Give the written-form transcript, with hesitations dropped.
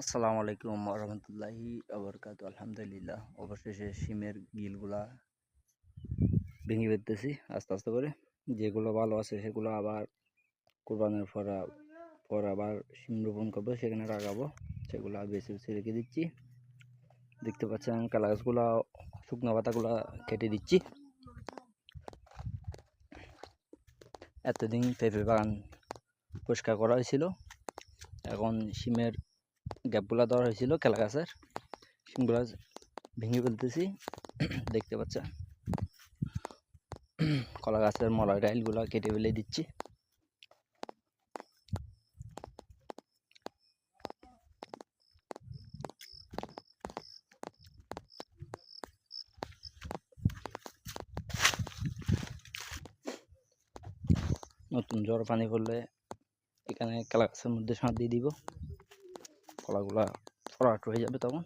আসসালামু আলাইকুম রহমতুল্লাহি আবরকাত। আলহামদুলিল্লাহ, অবশেষে সিমের গিলগুলা ভেঙে ফেলতেছি আস্তে আস্তে করে। যেগুলো ভালো আছে সেগুলো আবার কোরবানের পর আবার সিম রোপণ করবো, সেখানে লাগাবো। সেগুলো বেছে বেছে রেখে দিচ্ছি। দেখতে পাচ্ছেন কলা গাছগুলো, শুকনো পাতাগুলো কেটে দিচ্ছি। এতদিন পেঁপে বাগান পরিষ্কার করা হয়েছিল, এখন সিমের গ্যাপগুলা দেওয়া হয়েছিল কলা গাছের, সিমগুলা ভেঙে ফেলতেছি। দেখতে পাচ্ছেন কলা গাছের মলা ডাইলগুলো কেটে ফেলে দিচ্ছি। নতুন জ্বর পানি পড়লে এখানে কলা গাছের মধ্যে সার দিয়ে দিব, কলাগুলা ফরাট হয়ে যাবে তখন।